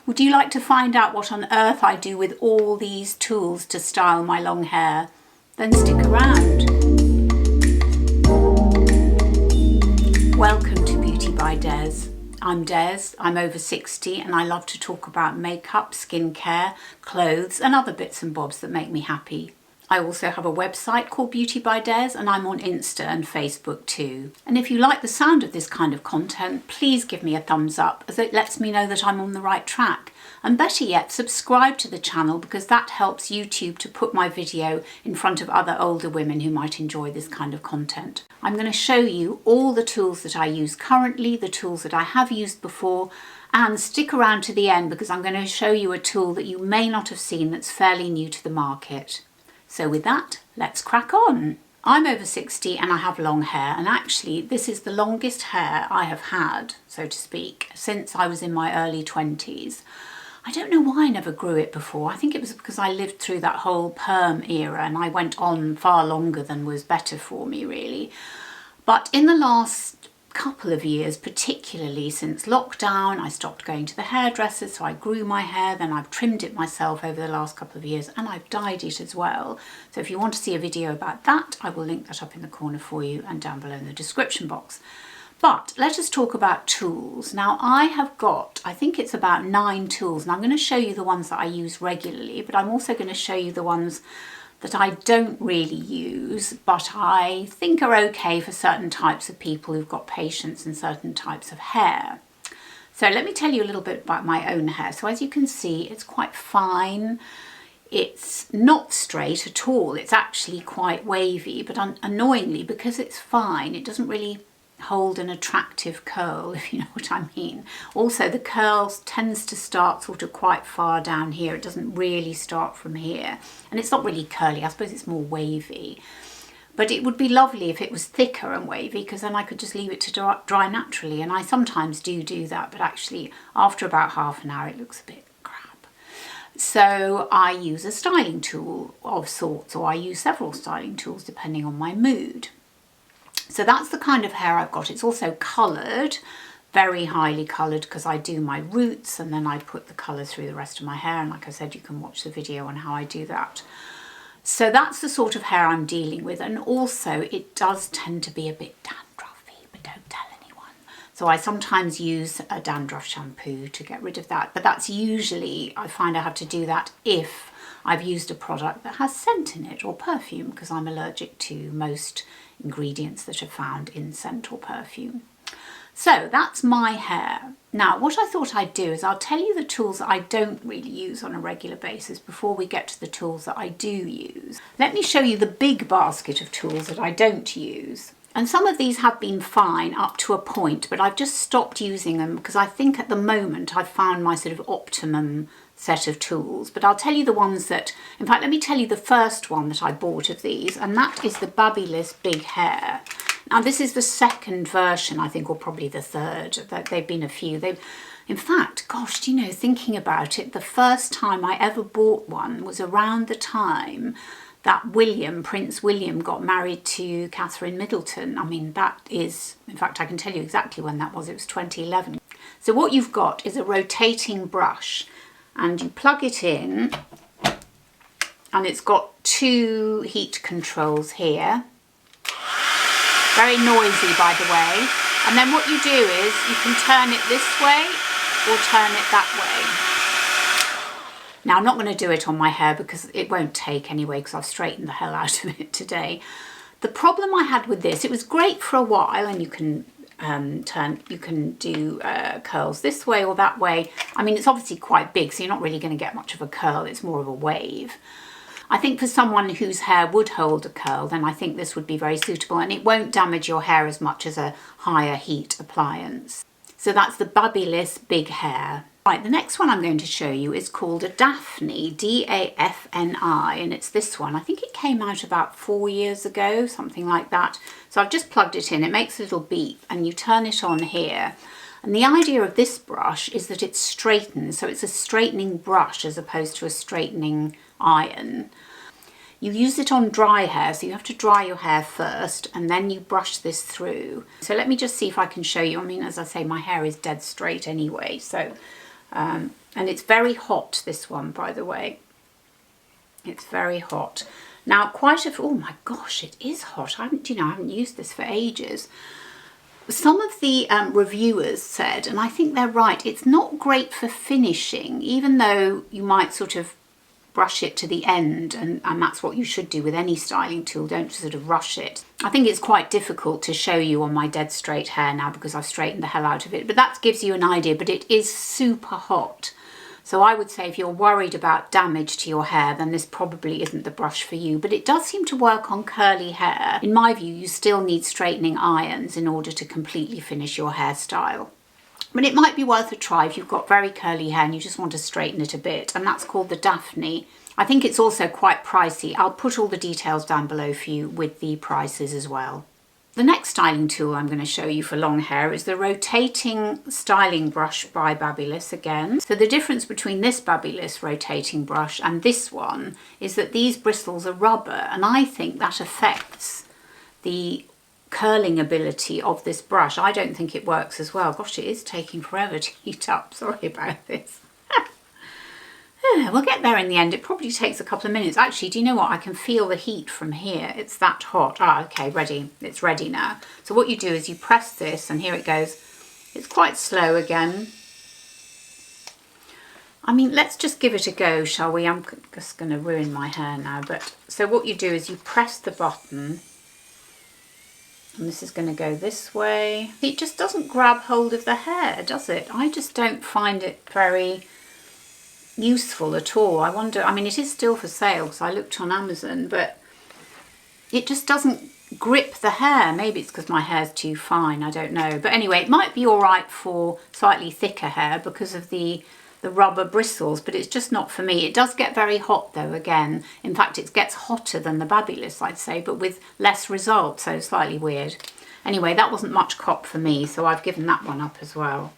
Would you like to find out what on earth I do with all these tools to style my long hair? Then stick around. Welcome to Beauty by Des. I'm Des, I'm over 60 and I love to talk about makeup, skincare, clothes and other bits and bobs that make me happy. I also have a website called Beauty by Des and I'm on Insta and Facebook too. And if you like the sound of this kind of content, please give me a thumbs up as it lets me know that I'm on the right track. And better yet, subscribe to the channel because that helps YouTube to put my video in front of other older women who might enjoy this kind of content. I'm going to show you all the tools that I use currently, the tools that I have used before, and stick around to the end because I'm going to show you a tool that you may not have seen that's fairly new to the market. So with that, let's crack on. I'm over 60 and I have long hair, and actually this is the longest hair I have had, so to speak, since I was in my early 20s. I don't know why I never grew it before. I think it was because I lived through that whole perm era and I went on far longer than was better for me really. But in the last couple of years, particularly since lockdown, I stopped going to the hairdresser, so I grew my hair, then I've trimmed it myself over the last couple of years and I've dyed it as well. So if you want to see a video about that, I will link that up in the corner for you and down below in the description box. But let us talk about tools. Now I have got, I think it's about 9 tools, and I'm going to show you the ones that I use regularly, but I'm also going to show you the ones that I don't really use, but I think are okay for certain types of people who've got patience and certain types of hair. So let me tell you a little bit about my own hair. So as you can see, it's quite fine. It's not straight at all. It's actually quite wavy, but annoyingly, because it's fine, it doesn't really hold an attractive curl, if you know what I mean. Also, the curl tends to start sort of quite far down here. It doesn't really start from here. And it's not really curly. I suppose it's more wavy. But it would be lovely if it was thicker and wavy, because then I could just leave it to dry naturally. And I sometimes do that, but actually after about half an hour it looks a bit crap. So I use a styling tool of sorts, or I use several styling tools depending on my mood. So that's the kind of hair I've got. It's also coloured, very highly coloured, because I do my roots and then I put the colour through the rest of my hair. And like I said, you can watch the video on how I do that. So that's the sort of hair I'm dealing with. And also it does tend to be a bit dandruffy, but don't tell anyone. So I sometimes use a dandruff shampoo to get rid of that. But that's usually, I find I have to do that if I've used a product that has scent in it or perfume, because I'm allergic to most ingredients that are found in scent or perfume. So that's my hair. Now what I thought I'd do is I'll tell you the tools that I don't really use on a regular basis before we get to the tools that I do use. Let me show you the big basket of tools that I don't use. And some of these have been fine up to a point, but I've just stopped using them because I think at the moment I've found my sort of optimum set of tools. But I'll tell you the ones that, in fact, let me tell you the first one that I bought of these, and that is the Babyless Big Hair. Now this is the second version, I think, or probably the third. They've been a few. In fact, gosh, do you know, thinking about it, the first time I ever bought one was around the time that Prince William got married to Catherine Middleton. I mean, that is, in fact, I can tell you exactly when that was. It was 2011. So what you've got is a rotating brush, and you plug it in, and it's got 2 heat controls here. Very noisy, by the way. And then what you do is you can turn it this way or turn it that way. Now I'm not going to do it on my hair because it won't take anyway, because I've straightened the hell out of it today. The problem I had with this, it was great for a while, and you can do curls this way or that way. I mean, it's obviously quite big, so you're not really going to get much of a curl. It's more of a wave. I think for someone whose hair would hold a curl, then I think this would be very suitable, and it won't damage your hair as much as a higher heat appliance. So that's the Babyless Big Hair. Right, the next one I'm going to show you is called a Daphne, D-A-F-N-I, and it's this one. I think it came out about 4 years ago, something like that. So I've just plugged it in. It makes a little beep, and you turn it on here. And the idea of this brush is that it straightens, so it's a straightening brush as opposed to a straightening iron. You use it on dry hair, so you have to dry your hair first and then you brush this through. So let me just see if I can show you. I mean, as I say, my hair is dead straight anyway, so And it's very hot, this one, by the way. It's very hot. Now, oh my gosh, it is hot. I haven't used this for ages. Some of the reviewers said, and I think they're right, it's not great for finishing, even though you might sort of brush it to the end, and that's what you should do with any styling tool. Don't sort of rush it. I think it's quite difficult to show you on my dead straight hair now because I've straightened the hell out of it, but that gives you an idea. But it is super hot. So I would say if you're worried about damage to your hair, then this probably isn't the brush for you. But it does seem to work on curly hair. In my view, you still need straightening irons in order to completely finish your hairstyle. But it might be worth a try if you've got very curly hair and you just want to straighten it a bit. And that's called the Daphne. I think it's also quite pricey. I'll put all the details down below for you with the prices as well. The next styling tool I'm going to show you for long hair is the rotating styling brush by Babyliss again. So the difference between this Babyliss rotating brush and this one is that these bristles are rubber, and I think that affects the curling ability of this brush. I don't think it works as well. Gosh, it is taking forever to heat up. Sorry about this. We'll get there in the end. It probably takes a couple of minutes. Actually, do you know what? I can feel the heat from here. It's that hot. Ah, okay, ready. It's ready now. So what you do is you press this, and here it goes. It's quite slow again. I mean, let's just give it a go, shall we? I'm just going to ruin my hair now. But so what you do is you press the button, and this is going to go this way. It just doesn't grab hold of the hair, does it? I just don't find it very useful at all. I wonder, I mean, it is still for sale because I looked on Amazon, but it just doesn't grip the hair. Maybe it's because my hair's too fine, I don't know. But anyway, it might be all right for slightly thicker hair because of the rubber bristles, but it's just not for me. It does get very hot though, again. In fact, it gets hotter than the Babyliss, I'd say, but with less result, so slightly weird. Anyway, that wasn't much cop for me, so I've given that one up as well.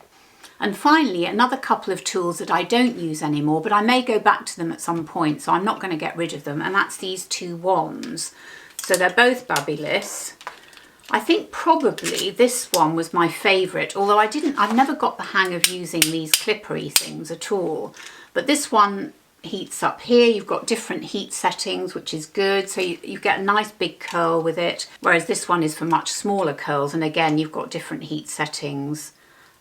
And finally, another couple of tools that I don't use anymore, but I may go back to them at some point, so I'm not going to get rid of them, and that's these two wands. So they're both Babyliss. I think probably this one was my favourite, although I've never got the hang of using these clippery things at all. But this one heats up here. You've got different heat settings, which is good. So you get a nice big curl with it, whereas this one is for much smaller curls. And again, you've got different heat settings.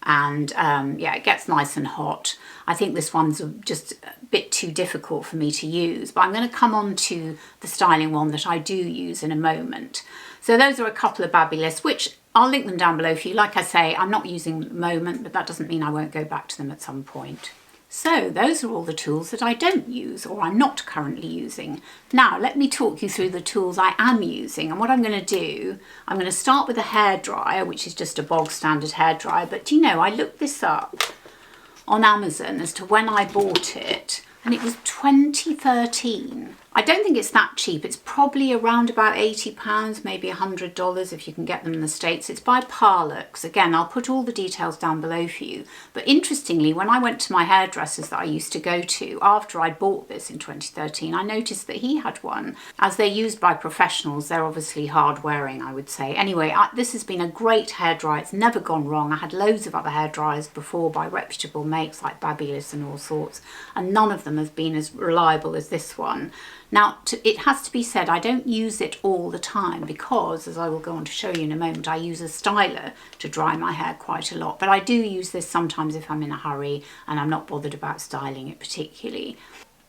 And yeah, it gets nice and hot. I think this one's just a bit too difficult for me to use, but I'm going to come on to the styling one that I do use in a moment. So those are a couple of Babyliss, which I'll link them down below for you. Like I say, I'm not using them at the moment, but that doesn't mean I won't go back to them at some point. So those are all the tools that I don't use or I'm not currently using. Now let me talk you through the tools I am using, and what I'm going to do, I'm going to start with a hairdryer, which is just a bog standard hairdryer. But do you know, I looked this up on Amazon as to when I bought it, and it was 2013. I don't think it's that cheap. It's probably around about £80, maybe $100 if you can get them in the States. It's by Parlux. Again, I'll put all the details down below for you. But interestingly, when I went to my hairdressers that I used to go to after I bought this in 2013, I noticed that he had one. As they're used by professionals, they're obviously hard wearing, I would say. Anyway, this has been a great hairdryer. It's never gone wrong. I had loads of other hairdryers before by reputable makes like Babyliss and all sorts, and none of them have been as reliable as this one. Now, it has to be said, I don't use it all the time because, as I will go on to show you in a moment, I use a styler to dry my hair quite a lot. But I do use this sometimes if I'm in a hurry and I'm not bothered about styling it particularly.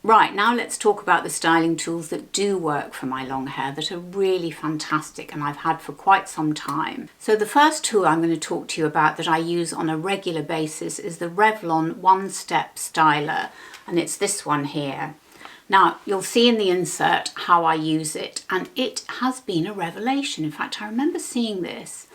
Right, now let's talk about the styling tools that do work for my long hair, that are really fantastic and I've had for quite some time. So the first tool I'm going to talk to you about that I use on a regular basis is the Revlon One Step Styler, and it's this one here. Now, you'll see in the insert how I use it, and it has been a revelation. In fact, I remember seeing this.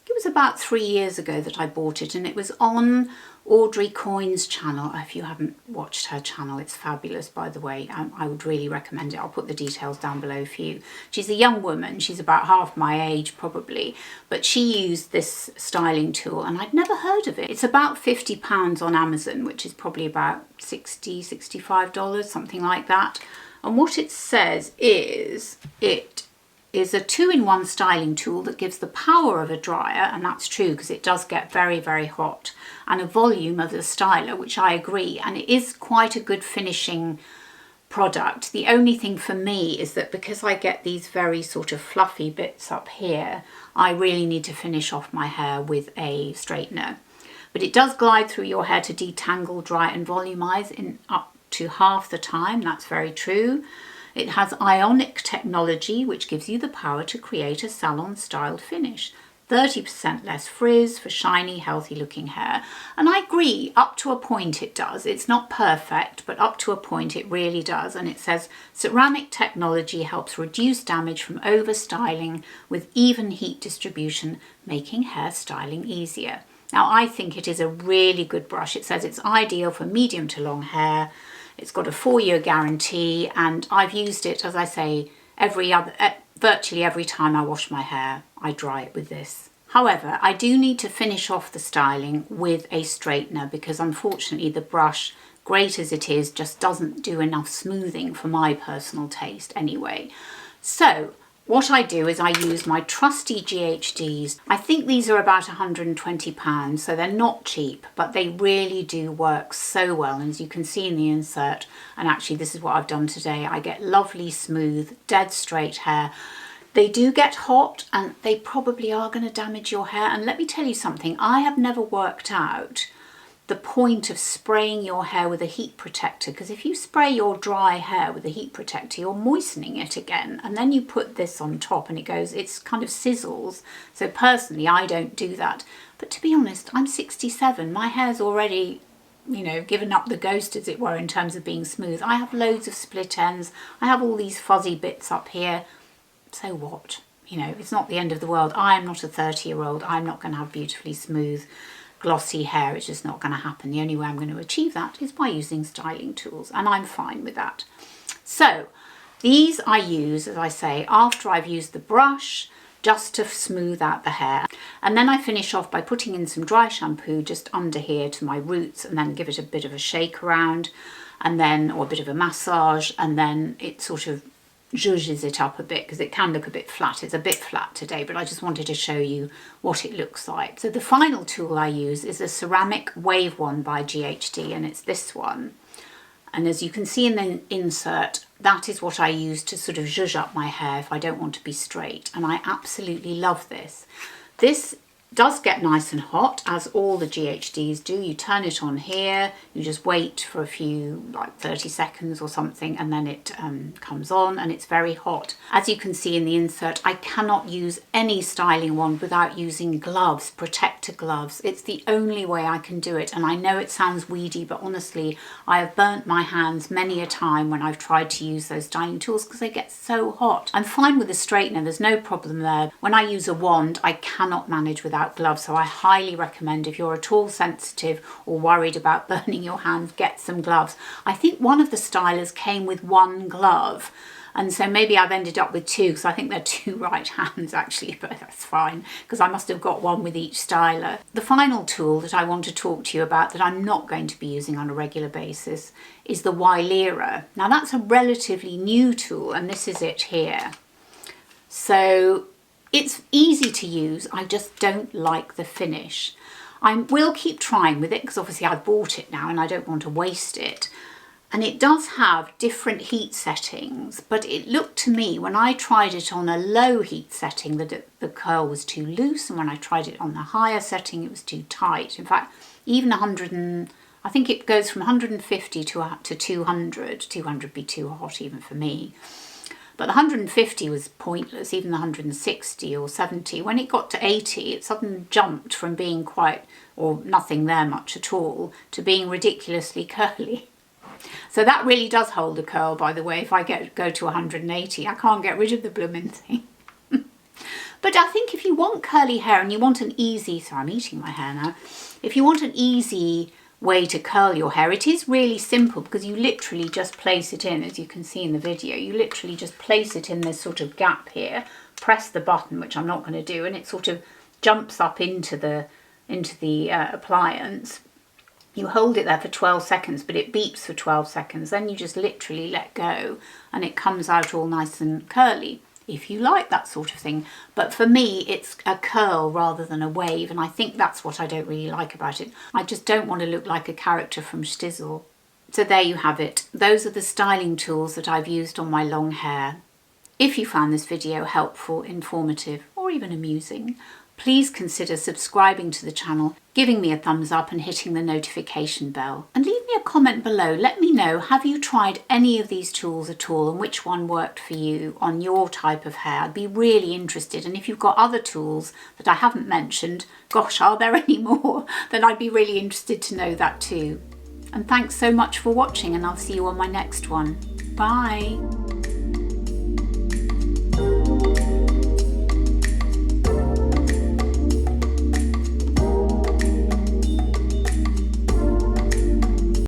It was about 3 years ago that I bought it, and it was on Audrey Coyne's channel. If you haven't watched her channel, it's fabulous, by the way. I would really recommend it. I'll put the details down below for you. She's a young woman. She's about half my age, probably. But she used this styling tool, and I'd never heard of it. It's about £50 on Amazon, which is probably about $60, $65, something like that. And what it says is it is a 2-in-1 styling tool that gives the power of a dryer, and that's true because it does get very, very hot, and a volume of the styler, which I agree, and it is quite a good finishing product. The only thing for me is that because I get these very sort of fluffy bits up here, I really need to finish off my hair with a straightener. But it does glide through your hair to detangle, dry and volumize in up to half the time. That's very true. It has ionic technology, which gives you the power to create a salon styled finish. 30% less frizz for shiny, healthy looking hair. And I agree, up to a point it does. It's not perfect, but up to a point it really does. And it says ceramic technology helps reduce damage from overstyling with even heat distribution, making hair styling easier. Now, I think it is a really good brush. It says it's ideal for medium to long hair. It's got a 4-year guarantee, and I've used it, as I say, virtually every time I wash my hair, I dry it with this. However, I do need to finish off the styling with a straightener because unfortunately the brush, great as it is, just doesn't do enough smoothing for my personal taste anyway. So what I do is I use my trusty GHDs. I think these are about £120, so they're not cheap, but they really do work so well. And as you can see in the insert, and actually this is what I've done today, I get lovely, smooth, dead straight hair. They do get hot and they probably are going to damage your hair. And let me tell you something, I have never worked out the point of spraying your hair with a heat protector, because if you spray your dry hair with a heat protector, you're moistening it again, and then you put this on top and it's kind of sizzles. So personally, I don't do that. But to be honest, I'm 67. My hair's already, given up the ghost, as it were, in terms of being smooth. I have loads of split ends. I have all these fuzzy bits up here. So what? It's not the end of the world. I am not a 30-year-old. I'm not going to have beautifully smooth, glossy hair. It's just not going to happen. The only way I'm going to achieve that is by using styling tools, and I'm fine with that. So these I use, as I say, after I've used the brush, just to smooth out the hair. And then I finish off by putting in some dry shampoo just under here to my roots, and then give it a bit of a shake around, and then, or a bit of a massage, and then it sort of zhuzhes it up a bit because it can look a bit flat. It's a bit flat today, but I just wanted to show you what it looks like. So the final tool I use is a ceramic wave wand by GHD, and it's this one. And as you can see in the insert, that is what I use to sort of zhuzh up my hair if I don't want to be straight. And I absolutely love this. This does get nice and hot, as all the GHDs do. You turn it on here, you just wait for a few, like 30 seconds or something, and then it comes on, and it's very hot. As you can see in the insert, I cannot use any styling wand without using gloves, protector gloves. It's the only way I can do it, and I know it sounds weedy, but honestly, I have burnt my hands many a time when I've tried to use those styling tools because they get so hot. I'm fine with the straightener, there's no problem there. When I use a wand, I cannot manage without gloves, so I highly recommend, if you're at all sensitive or worried about burning your hands, get some gloves. I think one of the stylers came with one glove, and so maybe I've ended up with two, because I think they're two right hands actually, but that's fine because I must have got one with each styler. The final tool that I want to talk to you about that I'm not going to be using on a regular basis is the Wylera. Now that's a relatively new tool, and this is it here. So it's easy to use, I just don't like the finish. I will keep trying with it because obviously I've bought it now and I don't want to waste it. And it does have different heat settings, but it looked to me when I tried it on a low heat setting that the curl was too loose, and when I tried it on the higher setting it was too tight. In fact, even I think it goes from 150 to 200. 200 would be too hot even for me. But the 150 was pointless, even the 160 or 70. When it got to 80, it suddenly jumped from being quite, or nothing there much at all, to being ridiculously curly. So that really does hold a curl, by the way. If I go to 180, I can't get rid of the blooming thing. But I think if you want curly hair and you want an easy, so I'm eating my hair now, if you want an easy way to curl your hair, it is really simple because you literally just place it in, as you can see in the video. You literally just place it in this sort of gap here, press the button, which I'm not going to do, and it sort of jumps up into the appliance. You hold it there for 12 seconds, but it beeps for 12 seconds. Then you just literally let go and it comes out all nice and curly. if you like that sort of thing. But for me, it's a curl rather than a wave, and I think that's what I don't really like about it. I just don't want to look like a character from Stizzle. So there you have it. Those are the styling tools that I've used on my long hair. If you found this video helpful, informative, or even amusing, please consider subscribing to the channel, giving me a thumbs up and hitting the notification bell. And leave me a comment below. Let me know, have you tried any of these tools at all and which one worked for you on your type of hair? I'd be really interested. And if you've got other tools that I haven't mentioned, gosh, are there any more? Then I'd be really interested to know that too. And thanks so much for watching, and I'll see you on my next one. Bye.